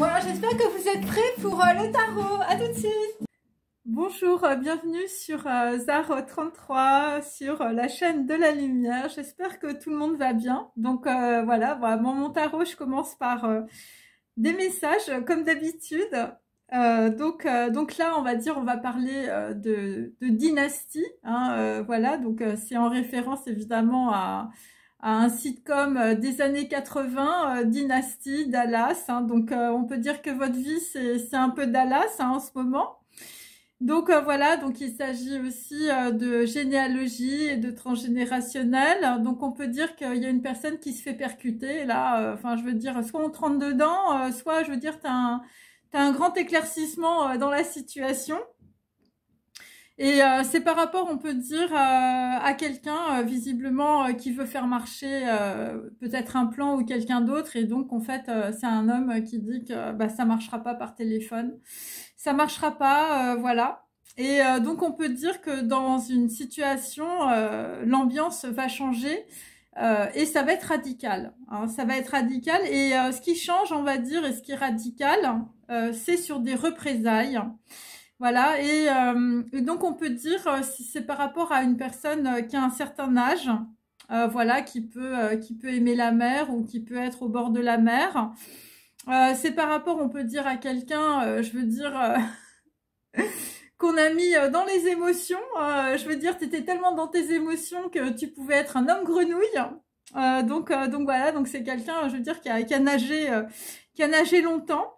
Bon alors j'espère que vous êtes prêts pour le tarot. À tout de suite. Bonjour, bienvenue sur Zar 33, sur la chaîne de la lumière. J'espère que tout le monde va bien. Donc voilà, mon tarot, je commence par des messages comme d'habitude. Donc là, on va parler de dynastie. Hein, voilà, donc c'est en référence évidemment à un sitcom des années 80, Dynasty, Dallas. Hein, donc on peut dire que votre vie, c'est un peu Dallas hein, en ce moment. Donc voilà, donc il s'agit aussi de généalogie et de transgénérationnel. Donc on peut dire qu'il y a une personne qui se fait percuter. Là, enfin je veux dire, soit on te rentre dedans, soit je veux dire, t'as un grand éclaircissement dans la situation. Et c'est par rapport, on peut dire, à quelqu'un, visiblement, qui veut faire marcher peut-être un plan ou quelqu'un d'autre. Et donc, en fait, c'est un homme qui dit que bah, ça marchera pas par téléphone. Ça marchera pas, voilà. Et donc, on peut dire que dans une situation, l'ambiance va changer. Et ça va être radical. Hein, ça va être radical. Et ce qui change, on va dire, et ce qui est radical, c'est sur des représailles. Voilà, et donc on peut dire, si c'est par rapport à une personne qui a un certain âge, voilà, qui peut aimer la mer ou qui peut être au bord de la mer. C'est par rapport, on peut dire, à quelqu'un, je veux dire, qu'on a mis dans les émotions. Je veux dire, tu étais tellement dans tes émotions que tu pouvais être un homme grenouille. Donc voilà, donc c'est quelqu'un, je veux dire, qui a nagé longtemps.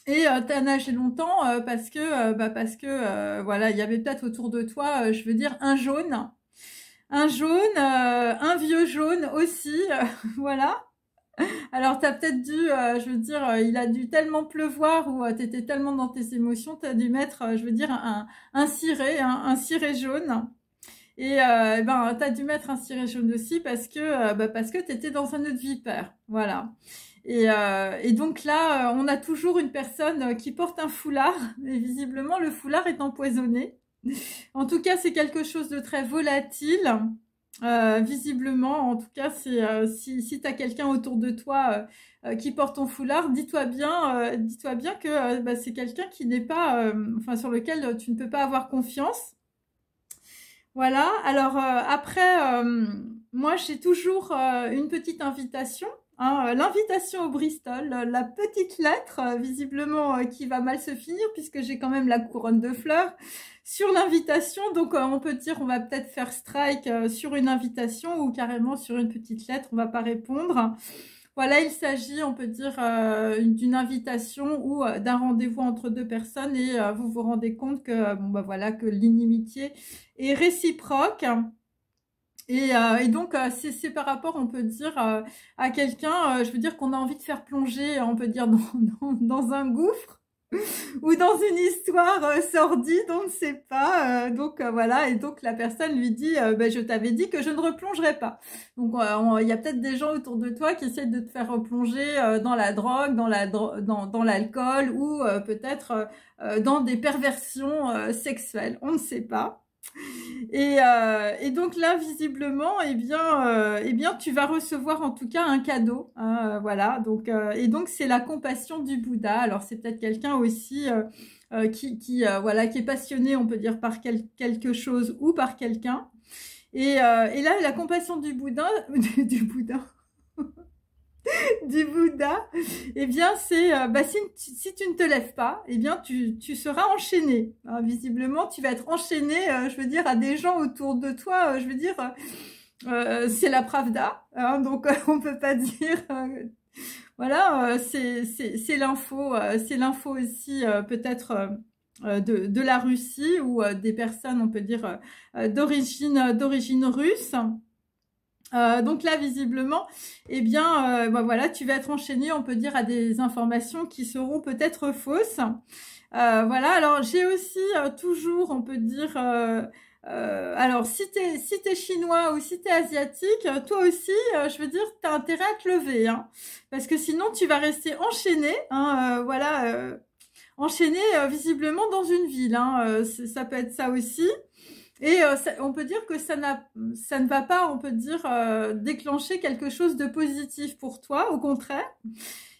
Et t'as nagé longtemps parce que voilà, il y avait peut-être autour de toi, je veux dire, un jaune, un vieux jaune aussi, voilà. Alors t'as peut-être dû, je veux dire, il a dû tellement pleuvoir ou t'étais tellement dans tes émotions, t'as dû mettre, je veux dire, un ciré jaune. Et t'as dû mettre un ciré jaune aussi parce que t'étais dans un nœud de vipère, voilà. Et donc là, on a toujours une personne qui porte un foulard, et visiblement le foulard est empoisonné. En tout cas, c'est quelque chose de très volatile. Visiblement, en tout cas, c'est si tu as quelqu'un autour de toi qui porte ton foulard, dis-toi bien que c'est quelqu'un qui n'est pas, enfin sur lequel tu ne peux pas avoir confiance. Voilà. Alors après, moi j'ai toujours une petite invitation. Hein, l'invitation au Bristol, la petite lettre, visiblement, qui va mal se finir, puisque j'ai quand même la couronne de fleurs sur l'invitation. Donc, on peut dire, on va peut-être faire strike sur une invitation ou carrément sur une petite lettre, on va pas répondre. Voilà, il s'agit, on peut dire, d'une invitation ou d'un rendez-vous entre deux personnes et vous vous rendez compte que, voilà, que l'inimitié est réciproque. Et donc, c'est par rapport, on peut dire, à quelqu'un, je veux dire, qu'on a envie de faire plonger, on peut dire, dans un gouffre ou dans une histoire sordide, on ne sait pas. Donc, voilà, et donc la personne lui dit, je t'avais dit que je ne replongerai pas. Donc, il y a peut-être des gens autour de toi qui essaient de te faire replonger dans la drogue, dans l'alcool ou peut-être dans des perversions sexuelles, on ne sait pas. Et donc là, visiblement, eh bien, tu vas recevoir en tout cas un cadeau. Hein, voilà. Donc, et donc, c'est la compassion du Bouddha. Alors, c'est peut-être quelqu'un aussi qui est passionné, on peut dire, par quelque chose ou par quelqu'un. Et là, la compassion du Bouddha, du Bouddha. Du Bouddha, eh bien c'est si tu ne te lèves pas, eh bien tu seras enchaîné. Hein, visiblement, tu vas être enchaîné, je veux dire, à des gens autour de toi. Je veux dire, c'est la Pravda, hein, donc on peut pas dire. Voilà, c'est l'info aussi peut-être. De la Russie ou des personnes, on peut dire, d'origine russe. Donc là, visiblement, eh bien, voilà, tu vas être enchaîné, on peut dire, à des informations qui seront peut-être fausses. Voilà, alors j'ai aussi toujours, on peut dire, alors si t'es chinois ou si t'es asiatique, toi aussi, je veux dire, t'as intérêt à te lever, hein, parce que sinon tu vas rester enchaîné, hein, voilà, enchaîné visiblement dans une ville, hein, ça peut être ça aussi. Et on peut dire que ça ne va pas, on peut dire, déclencher quelque chose de positif pour toi, au contraire.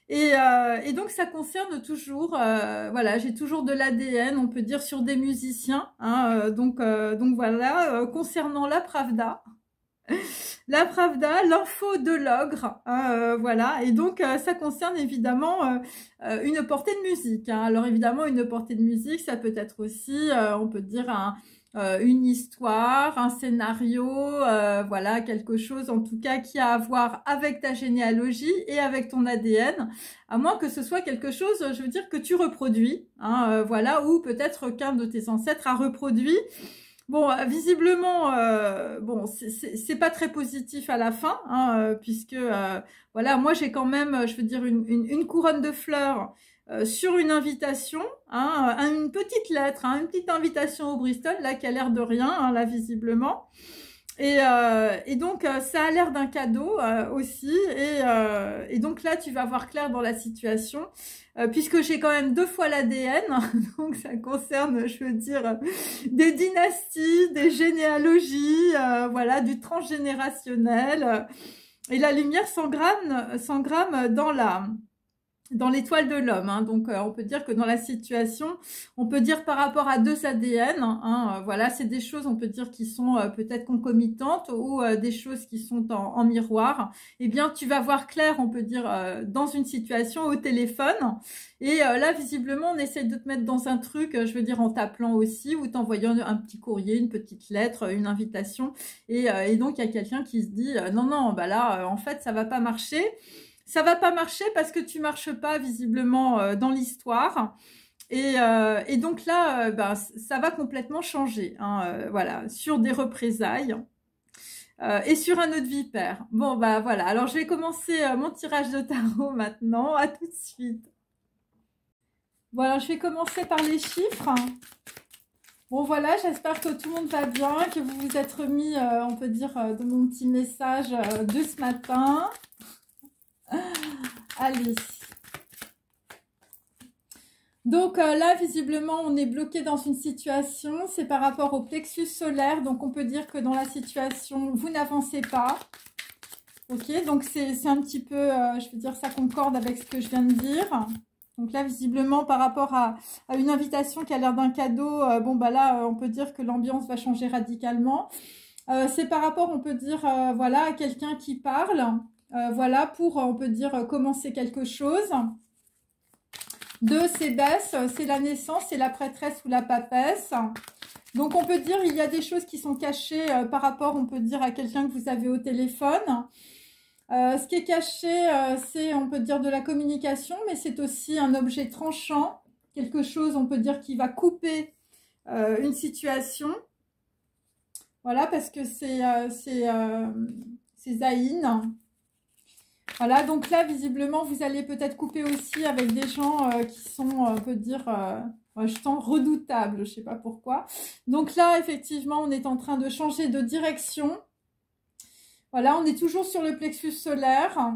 Et donc ça concerne toujours, voilà, j'ai toujours de l'ADN, on peut dire, sur des musiciens, hein, donc voilà, concernant la Pravda, l'info de l'ogre, hein, voilà, et donc ça concerne évidemment une portée de musique, hein. Alors évidemment, une portée de musique, ça peut être aussi, on peut dire, une histoire, un scénario, voilà, quelque chose en tout cas qui a à voir avec ta généalogie et avec ton ADN, à moins que ce soit quelque chose, je veux dire, que tu reproduis, hein, voilà, ou peut-être qu'un de tes ancêtres a reproduit. Bon, visiblement, bon, c'est pas très positif à la fin, hein, puisque, voilà, moi j'ai quand même, je veux dire, une couronne de fleurs sur une invitation, hein, une petite lettre, hein, une petite invitation au Bristol, là, qui a l'air de rien, hein, là, visiblement. Et donc, ça a l'air d'un cadeau aussi. Et donc là, tu vas voir clair dans la situation, puisque j'ai quand même 2 fois l'ADN. Donc, ça concerne, je veux dire, des dynasties, des généalogies, voilà, du transgénérationnel. Et la lumière s'engramme dans l'étoile de l'homme, hein. Donc on peut dire que dans la situation, on peut dire par rapport à 2 ADN, hein, voilà, c'est des choses, on peut dire, qui sont peut-être concomitantes ou des choses qui sont en miroir. Eh bien, tu vas voir clair, on peut dire, dans une situation au téléphone. Et là, visiblement, on essaye de te mettre dans un truc, je veux dire, en t'appelant aussi ou t'envoyant un petit courrier, une petite lettre, une invitation. Et donc, il y a quelqu'un qui se dit, non, non, bah là, en fait, ça va pas marcher. Ça va pas marcher parce que tu marches pas visiblement dans l'histoire. Et donc là, ben, ça va complètement changer, hein, voilà, sur des représailles et sur un autre vipère. Bon, bah voilà, alors je vais commencer mon tirage de tarot maintenant. À tout de suite. Voilà, je vais commencer par les chiffres. Bon voilà, j'espère que tout le monde va bien, que vous vous êtes remis, on peut dire, de mon petit message de ce matin. Allez. Donc là, visiblement, on est bloqué dans une situation. C'est par rapport au plexus solaire. Donc, on peut dire que dans la situation, vous n'avancez pas. Ok, donc c'est un petit peu, je veux dire, ça concorde avec ce que je viens de dire. Donc là, visiblement, par rapport à une invitation qui a l'air d'un cadeau, bon, bah là, on peut dire que l'ambiance va changer radicalement. C'est par rapport, on peut dire, voilà, à quelqu'un qui parle. Voilà, pour, on peut dire, commencer quelque chose. 2, c'est baisse, c'est la naissance, c'est la prêtresse ou la papesse. Donc, on peut dire il y a des choses qui sont cachées par rapport, on peut dire, à quelqu'un que vous avez au téléphone. Ce qui est caché, c'est, on peut dire, de la communication, mais c'est aussi un objet tranchant. Quelque chose, on peut dire, qui va couper une situation. Voilà, parce que c'est Zayn. Voilà, donc là, visiblement, vous allez peut-être couper aussi avec des gens qui sont, on peut dire, je sens redoutables, je ne sais pas pourquoi. Donc là, effectivement, on est en train de changer de direction. Voilà, on est toujours sur le plexus solaire.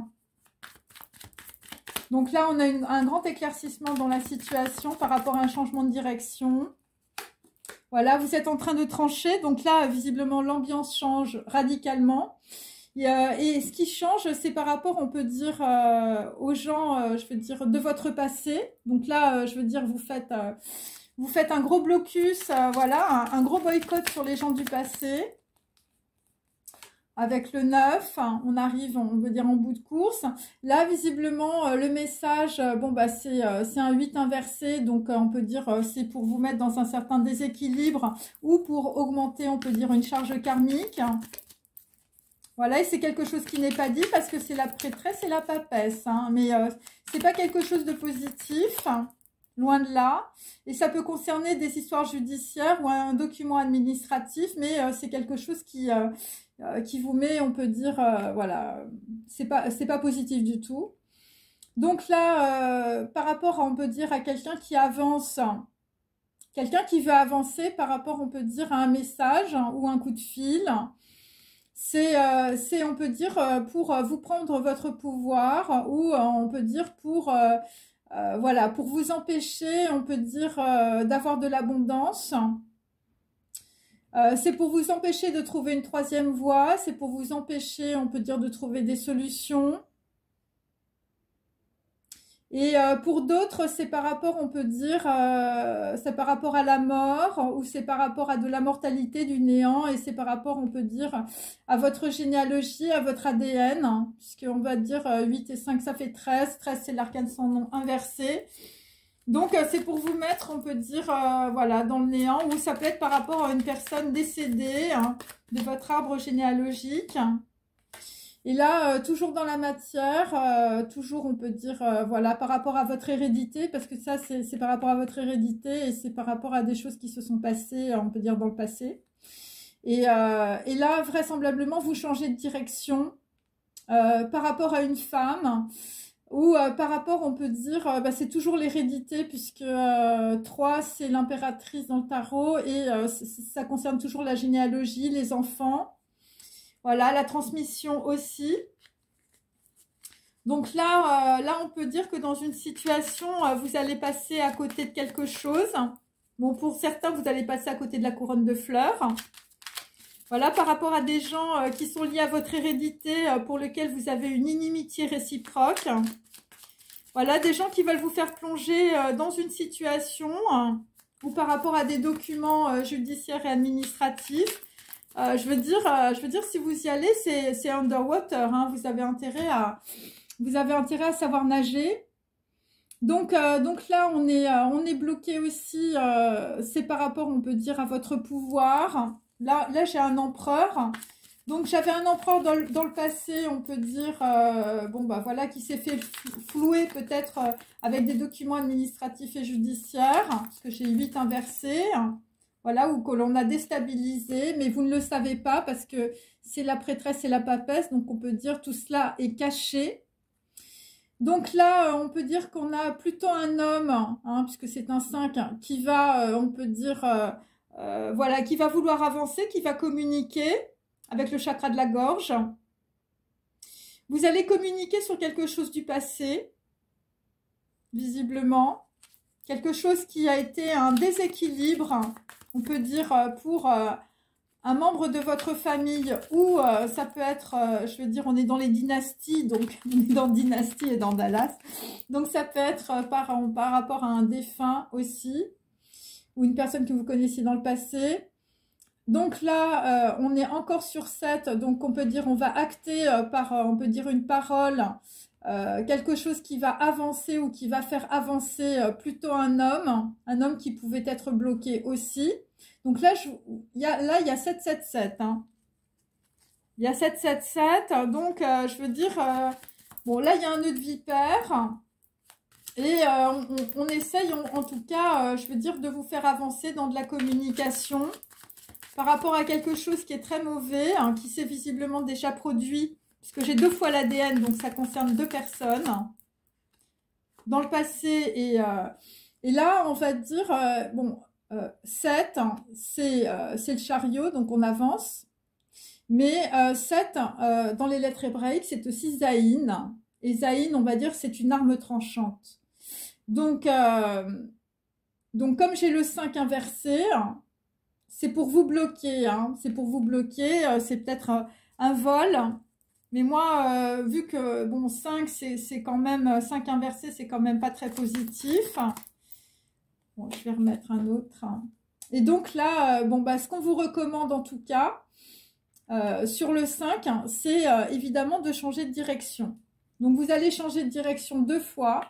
Donc là, on a un grand éclaircissement dans la situation par rapport à un changement de direction. Voilà, vous êtes en train de trancher. Donc là, visiblement, l'ambiance change radicalement. Et ce qui change, c'est par rapport, on peut dire, aux gens, je veux dire, de votre passé. Donc là, je veux dire, vous faites un gros blocus, voilà, un gros boycott sur les gens du passé. Avec le 9, on arrive, on veut dire, en bout de course. Là, visiblement, le message, bon, bah, c'est un 8 inversé. Donc, on peut dire, c'est pour vous mettre dans un certain déséquilibre ou pour augmenter, on peut dire, une charge karmique. Voilà, et c'est quelque chose qui n'est pas dit parce que c'est la prêtresse et la papesse. Hein, mais c'est pas quelque chose de positif, loin de là. Et ça peut concerner des histoires judiciaires ou un document administratif, mais c'est quelque chose qui vous met, on peut dire, voilà, c'est pas positif du tout. Donc là, par rapport, on peut dire, à quelqu'un qui avance, quelqu'un qui veut avancer par rapport, on peut dire, à un message ou un coup de fil. C'est, on peut dire, pour vous prendre votre pouvoir ou on peut dire pour, voilà, pour vous empêcher, on peut dire, d'avoir de l'abondance. C'est pour vous empêcher de trouver une troisième voie, c'est pour vous empêcher, on peut dire, de trouver des solutions. Et pour d'autres, c'est par rapport, on peut dire, c'est par rapport à la mort, ou c'est par rapport à de la mortalité, du néant, et c'est par rapport, on peut dire, à votre généalogie, à votre ADN, hein, puisqu'on va dire 8 et 5, ça fait 13. 13, c'est l'arcane sans nom inversé. Donc, c'est pour vous mettre, on peut dire, voilà, dans le néant, ou ça peut être par rapport à une personne décédée, hein, de votre arbre généalogique. Et là, toujours dans la matière, toujours on peut dire, voilà, par rapport à votre hérédité, parce que ça, c'est par rapport à votre hérédité et c'est par rapport à des choses qui se sont passées, on peut dire, dans le passé. Et là, vraisemblablement, vous changez de direction par rapport à une femme ou par rapport, on peut dire, bah, c'est toujours l'hérédité, puisque 3, c'est l'impératrice dans le tarot et ça concerne toujours la généalogie, les enfants. Voilà, la transmission aussi. Donc là, là, on peut dire que dans une situation, vous allez passer à côté de quelque chose. Bon, pour certains, vous allez passer à côté de la couronne de fleurs. Voilà, par rapport à des gens qui sont liés à votre hérédité, pour lesquels vous avez une inimitié réciproque. Voilà, des gens qui veulent vous faire plonger dans une situation, ou par rapport à des documents judiciaires et administratifs. Je veux dire, si vous y allez, c'est underwater, hein, vous avez intérêt à savoir nager. Donc là, on est bloqué aussi, c'est par rapport, on peut dire, à votre pouvoir. Là j'ai un empereur. Donc, j'avais un empereur dans le passé, on peut dire, bon, bah voilà, qui s'est fait flouer peut-être avec des documents administratifs et judiciaires, parce que j'ai 8 inversés. Voilà, ou que l'on a déstabilisé, mais vous ne le savez pas parce que c'est la prêtresse et la papesse, donc on peut dire tout cela est caché. Donc là, on peut dire qu'on a plutôt un homme, hein, puisque c'est un 5, qui va, on peut dire, voilà, qui va vouloir avancer, qui va communiquer avec le chakra de la gorge. Vous allez communiquer sur quelque chose du passé, visiblement. Quelque chose qui a été un déséquilibre, on peut dire, pour un membre de votre famille, ou ça peut être, je veux dire, on est dans les dynasties, donc on est dans Dynastie et dans Dallas. Donc ça peut être par rapport à un défunt aussi, ou une personne que vous connaissiez dans le passé. Donc là, on est encore sur 7, donc on peut dire, on va acter par, on peut dire, une parole, quelque chose qui va avancer ou qui va faire avancer plutôt un homme qui pouvait être bloqué aussi. Donc là, il y a 777. Hein. Il y a 777, donc je veux dire, bon là, il y a un nœud de vipère. Et on essaye, en tout cas, je veux dire, de vous faire avancer dans de la communication par rapport à quelque chose qui est très mauvais, hein, qui s'est visiblement déjà produit, puisque j'ai 2 fois l'ADN, donc ça concerne 2 personnes dans le passé. Et là, on va dire, bon, 7, hein, c'est le chariot, donc on avance. Mais 7, dans les lettres hébraïques, c'est aussi Zaïn. Et Zaïn, on va dire, c'est une arme tranchante. Donc comme j'ai le 5 inversé, c'est pour vous bloquer, hein, c'est pour vous bloquer, c'est peut-être un vol. Mais moi, vu que, bon, 5, c'est quand même, 5 inversé, c'est quand même pas très positif. Bon, je vais remettre un autre. Et donc là, bon, bah, ce qu'on vous recommande en tout cas, sur le 5, c'est évidemment de changer de direction. Donc, vous allez changer de direction 2 fois,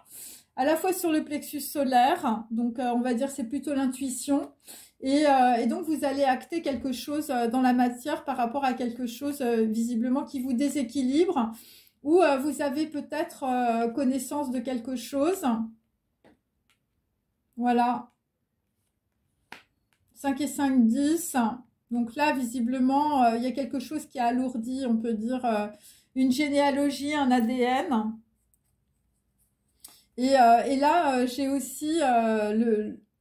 à la fois sur le plexus solaire, donc on va dire c'est plutôt l'intuition, et donc vous allez acter quelque chose dans la matière par rapport à quelque chose visiblement qui vous déséquilibre, ou vous avez peut-être connaissance de quelque chose. Voilà. 5 et 5, 10. Donc là, visiblement, il y a quelque chose qui a alourdi, on peut dire, une généalogie, un ADN. Et là, j'ai aussi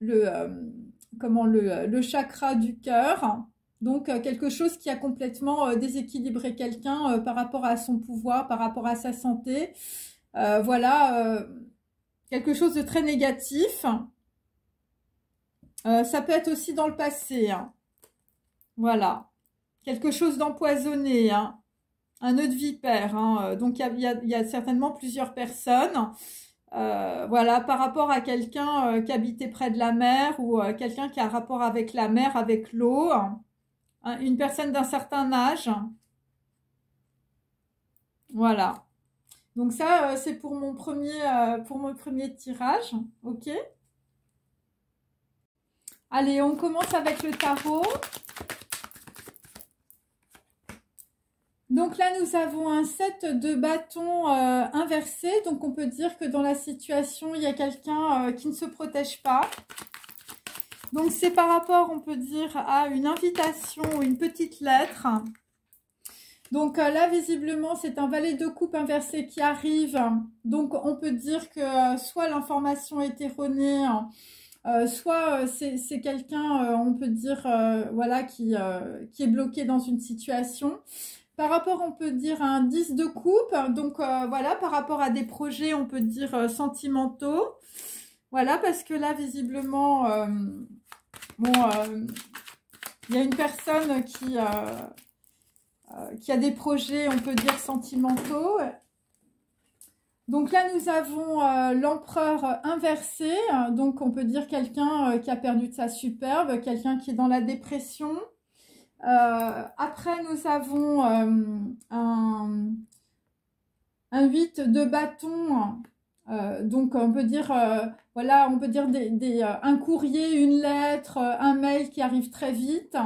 le chakra du cœur. Donc, quelque chose qui a complètement déséquilibré quelqu'un par rapport à son pouvoir, par rapport à sa santé. Voilà, quelque chose de très négatif. Ça peut être aussi dans le passé. Hein. Voilà. Quelque chose d'empoisonné. Hein. Un nœud de vipère. Hein. Donc, il y a certainement plusieurs personnes. Voilà, par rapport à quelqu'un qui habitait près de la mer ou quelqu'un qui a un rapport avec la mer, avec l'eau, hein, une personne d'un certain âge. Voilà. Donc ça, c'est pour mon premier tirage. Ok. Allez, on commence avec le tarot. Donc là, nous avons un 7 de bâtons inversé. Donc on peut dire que dans la situation, il y a quelqu'un qui ne se protège pas. Donc c'est par rapport, on peut dire, à une invitation ou une petite lettre. Donc là, visiblement, c'est un valet de coupe inversé qui arrive. Donc on peut dire que soit l'information est erronée, soit c'est quelqu'un, on peut dire, voilà, qui est bloqué dans une situation. Par rapport, on peut dire, à un 10 de coupe. Donc voilà, par rapport à des projets, on peut dire sentimentaux. Voilà, parce que là, visiblement, bon, il y a une personne qui a des projets, on peut dire, sentimentaux. Donc là, nous avons l'empereur inversé. Donc, on peut dire quelqu'un qui a perdu de sa superbe, quelqu'un qui est dans la dépression. Après, nous avons un 8 de bâton. Donc, on peut dire, voilà, on peut dire un courrier, une lettre, un mail qui arrive très vite.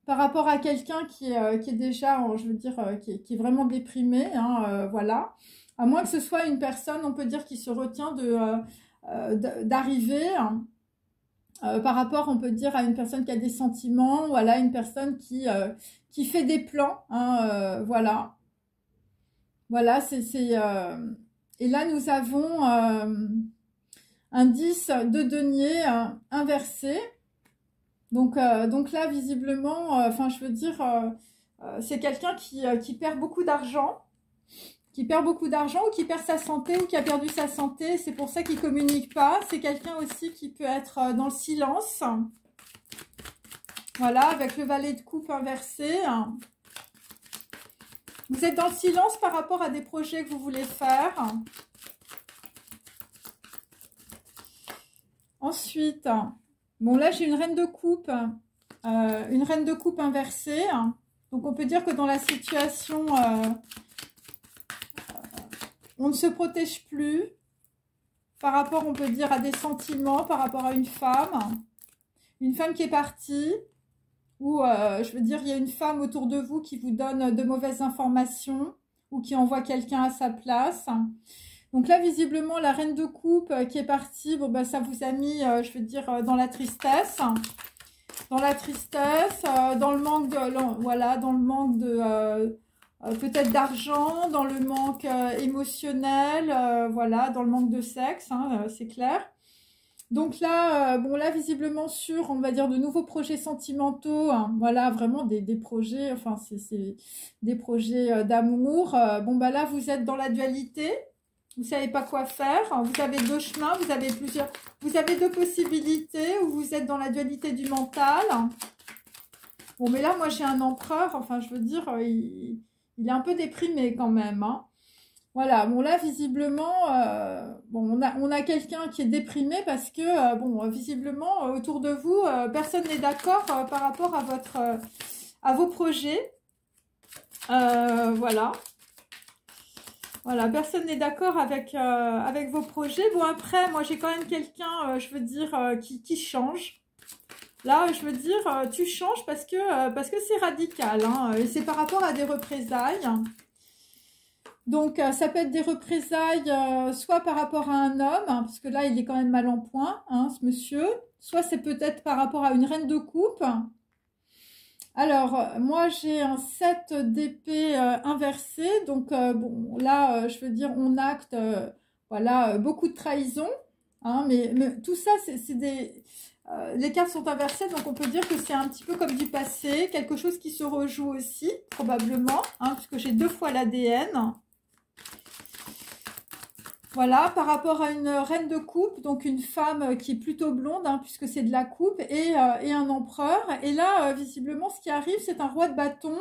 Par rapport à quelqu'un qui est déjà, je veux dire, qui est vraiment déprimé, hein, voilà. À moins que ce soit une personne, on peut dire, qui se retient d'arriver. Par rapport, on peut dire, à une personne qui a des sentiments, voilà, une personne qui fait des plans, hein, voilà. Voilà, et là, nous avons un 10 de denier inversé. Donc là, visiblement, enfin, je veux dire, c'est quelqu'un qui perd beaucoup d'argent, ou qui perd sa santé, ou qui a perdu sa santé. C'est pour ça qu'il ne communique pas. C'est quelqu'un aussi qui peut être dans le silence. Voilà, avec le valet de coupe inversé. Vous êtes dans le silence par rapport à des projets que vous voulez faire. Ensuite... Bon, là, j'ai une reine de coupe inversée. Donc, on peut dire que dans la situation, on ne se protège plus par rapport, on peut dire, à des sentiments, par rapport à une femme qui est partie, ou, je veux dire, il y a une femme autour de vous qui vous donne de mauvaises informations ou qui envoie quelqu'un à sa place. Donc là, visiblement, la reine de coupe qui est partie, bon, bah, ça vous a mis, je veux dire, dans la tristesse. Dans la tristesse, dans le manque de, voilà, dans le manque de, peut-être d'argent, dans le manque émotionnel, voilà, dans le manque de sexe, hein, c'est clair. Donc là, bon, là, visiblement sur, on va dire, de nouveaux projets sentimentaux, hein, voilà, vraiment des projets, enfin, c'est des projets d'amour. Bon, bah là, vous êtes dans la dualité. Vous ne savez pas quoi faire, vous avez deux chemins, vous avez deux possibilités, où vous êtes dans la dualité du mental. Bon, mais là, moi, j'ai un empereur, enfin, je veux dire, il est un peu déprimé quand même, hein. Voilà, bon, là, visiblement, bon, on a quelqu'un qui est déprimé parce que, bon, visiblement, autour de vous, personne n'est d'accord par rapport à vos projets. Voilà. Voilà, personne n'est d'accord avec vos projets. Bon, après, moi, j'ai quand même quelqu'un, je veux dire, qui change. Là, je veux dire, tu changes parce que c'est radical, hein, et c'est par rapport à des représailles. Donc, ça peut être des représailles, soit par rapport à un homme, hein, parce que là, il est quand même mal en point, hein, ce monsieur. Soit c'est peut-être par rapport à une reine de coupe. Alors, moi, j'ai un 7 d'épée inversé. Donc, bon, là, je veux dire, on acte, voilà, beaucoup de trahison. Hein, mais tout ça, c'est des... les cartes sont inversées, donc on peut dire que c'est un petit peu comme du passé. Quelque chose qui se rejoue aussi, probablement, hein, puisque j'ai 2 fois l'ADN. Voilà, par rapport à une reine de coupe, donc une femme qui est plutôt blonde, hein, puisque c'est de la coupe, et un empereur. Et là, visiblement, ce qui arrive, c'est un roi de bâton.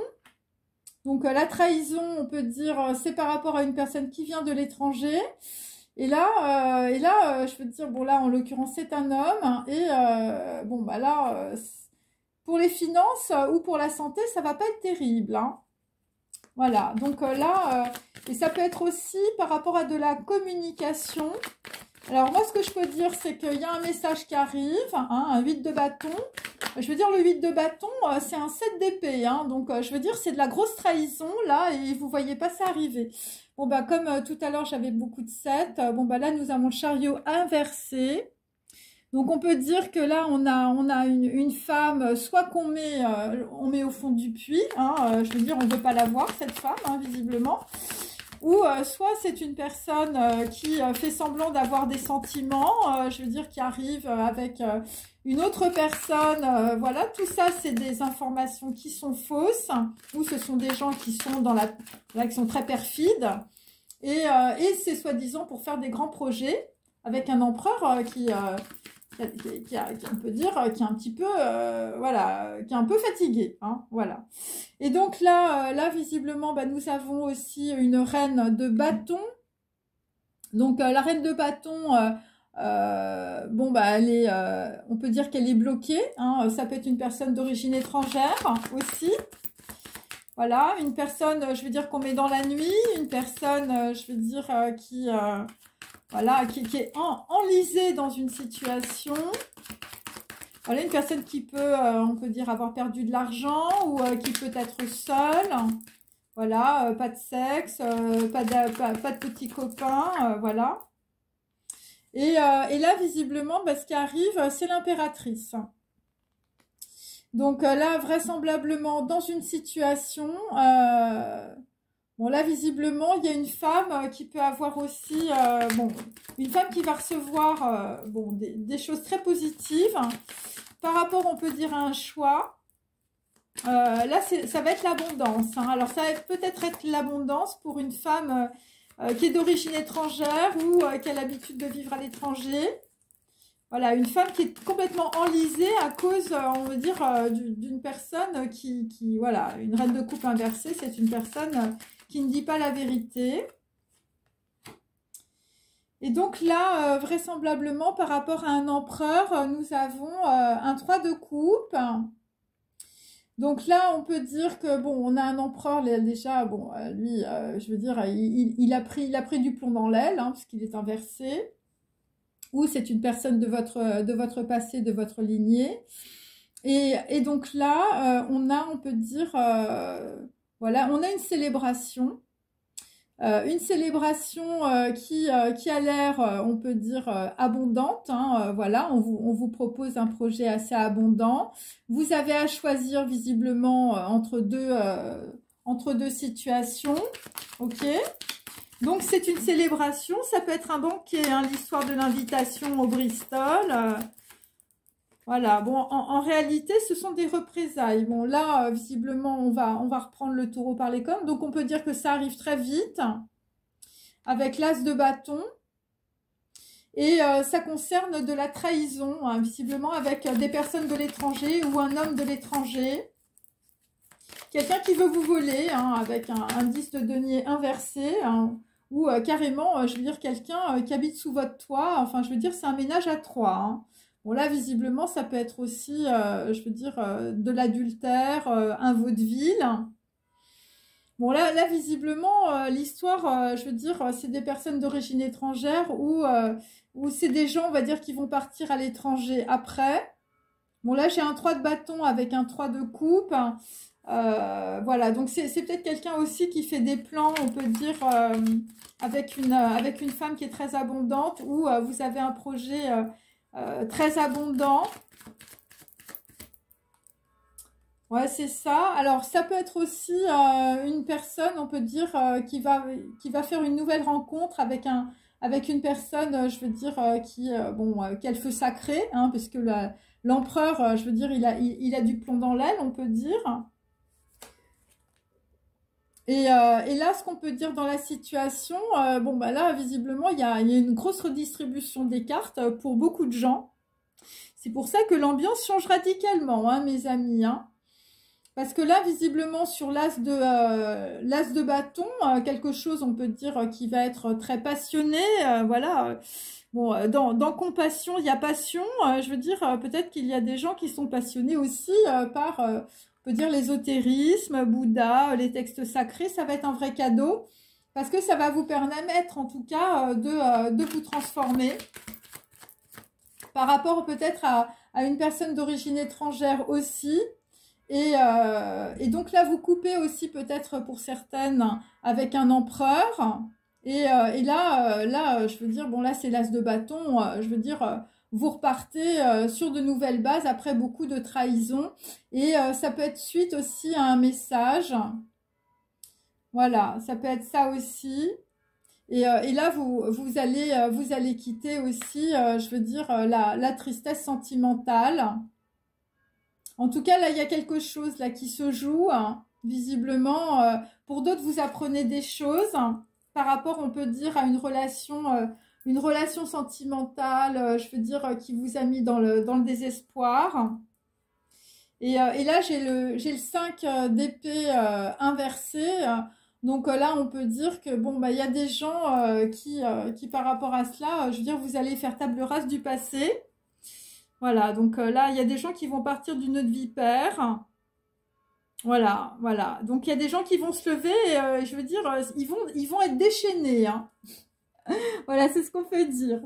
Donc, la trahison, on peut dire, c'est par rapport à une personne qui vient de l'étranger. Je veux dire, bon là, en l'occurrence, c'est un homme. Bon, bah là, pour les finances ou pour la santé, ça va pas être terrible, hein. Voilà, donc et ça peut être aussi par rapport à de la communication. Alors moi, ce que je peux dire, c'est qu'il y a un message qui arrive, hein, un 8 de bâton. Je veux dire, le 8 de bâton, c'est un 7 d'épée, hein, donc je veux dire, c'est de la grosse trahison, là, et vous voyez pas ça arriver. Bon, bah comme tout à l'heure, j'avais beaucoup de 7, bon, bah là, nous avons le chariot inversé. Donc on peut dire que là on a une femme, soit on met au fond du puits, hein, je veux dire on ne veut pas la voir cette femme, hein, visiblement, ou soit c'est une personne qui fait semblant d'avoir des sentiments, je veux dire qui arrive avec une autre personne, voilà, tout ça c'est des informations qui sont fausses, ou ce sont des gens qui sont qui sont très perfides, et c'est soi-disant pour faire des grands projets, avec un empereur on peut dire, qui est un petit peu, voilà, qui est un peu fatigué, hein, voilà. Et donc là, visiblement, bah, nous avons aussi une reine de bâton. Donc la reine de bâton, bon bah elle est, on peut dire qu'elle est bloquée, hein, ça peut être une personne d'origine étrangère aussi. Voilà, une personne, je veux dire qu'on met dans la nuit, une personne, je veux dire voilà, qui est enlisée dans une situation. Voilà, une personne qui peut, on peut dire, avoir perdu de l'argent ou qui peut être seule. Voilà, pas de sexe, pas de petits copains, voilà. Et là, visiblement, bah, ce qui arrive, c'est l'impératrice. Donc là, vraisemblablement, dans une situation... bon, là, visiblement, il y a une femme qui peut avoir aussi... bon, une femme qui va recevoir bon, des choses très positives. Par rapport, on peut dire, à un choix. Là, ça va être l'abondance, hein. Alors, ça va peut-être être l'abondance pour une femme qui est d'origine étrangère ou qui a l'habitude de vivre à l'étranger. Voilà, une femme qui est complètement enlisée à cause, on veut dire, d'une personne voilà, une reine de coupe inversée, c'est une personne qui ne dit pas la vérité. Et donc là, vraisemblablement, par rapport à un empereur, nous avons un 3 de coupe. Donc là, on peut dire que, bon, on a un empereur, déjà, bon, lui, je veux dire, il a pris du plomb dans l'aile, hein, puisqu'il est inversé. Ou c'est une personne de votre passé, de votre lignée. Et donc là, on peut dire, voilà, on a une célébration. Une célébration qui a l'air, on peut dire, abondante, hein, voilà, on vous propose un projet assez abondant. Vous avez à choisir visiblement entre deux situations, ok. Donc c'est une célébration, ça peut être un banquet, hein, l'histoire de l'invitation au Bristol. Voilà, bon, en réalité, ce sont des représailles. Bon, là, visiblement, on va reprendre le taureau par les cornes. Donc, on peut dire que ça arrive très vite, avec l'as de bâton. Et ça concerne de la trahison, hein, visiblement, avec des personnes de l'étranger ou un homme de l'étranger. Quelqu'un qui veut vous voler, hein, avec un 10 de denier inversé, hein, ou carrément, je veux dire, quelqu'un qui habite sous votre toit. Enfin, je veux dire, c'est un ménage à trois, hein. Bon, là, visiblement, ça peut être aussi, je veux dire, de l'adultère, un vaudeville. Bon, là visiblement, l'histoire, je veux dire, c'est des personnes d'origine étrangère ou c'est des gens, on va dire, qui vont partir à l'étranger après. Bon, là, j'ai un 3 de bâton avec un 3 de coupe. Voilà, donc c'est peut-être quelqu'un aussi qui fait des plans, on peut dire, avec une femme qui est très abondante ou vous avez un projet... très abondant. Ouais, c'est ça. Alors, ça peut être aussi une personne, on peut dire, qui va faire une nouvelle rencontre avec une personne, je veux dire, qui a le feu sacré, hein, parce que l'empereur, je veux dire, il a du plomb dans l'aile, on peut dire. Et là, ce qu'on peut dire dans la situation, bon, bah là, visiblement, il y a une grosse redistribution des cartes pour beaucoup de gens. C'est pour ça que l'ambiance change radicalement, hein, mes amis, hein. Parce que là, visiblement, sur l'as de bâton, quelque chose, on peut dire, qui va être très passionné, voilà. Bon, dans compassion, il y a passion. Je veux dire, peut-être qu'il y a des gens qui sont passionnés aussi par, on peut dire, l'ésotérisme, Bouddha, les textes sacrés. Ça va être un vrai cadeau parce que ça va vous permettre, en tout cas, de vous transformer par rapport peut-être à une personne d'origine étrangère aussi. Et donc là, vous coupez aussi peut-être pour certaines avec un empereur. Et là, je veux dire, bon là c'est l'as de bâton, je veux dire, vous repartez sur de nouvelles bases après beaucoup de trahison. Et ça peut être suite aussi à un message. Voilà, ça peut être ça aussi. Et là, vous allez quitter aussi, je veux dire, la tristesse sentimentale. En tout cas, là, il y a quelque chose là qui se joue, hein, visiblement. Pour d'autres, vous apprenez des choses hein, par rapport, on peut dire, à une relation sentimentale, je veux dire, qui vous a mis dans le désespoir. Et là, j'ai le 5 d'épée inversé. Donc là, on peut dire que, bon, bah, il y a des gens qui, par rapport à cela, je veux dire, vous allez faire table rase du passé. Voilà, donc là, il y a des gens qui vont partir d'une autre vipère. Voilà, voilà. Donc, il y a des gens qui vont se lever et je veux dire, ils vont être déchaînés. Hein. Voilà, c'est ce qu'on peut dire.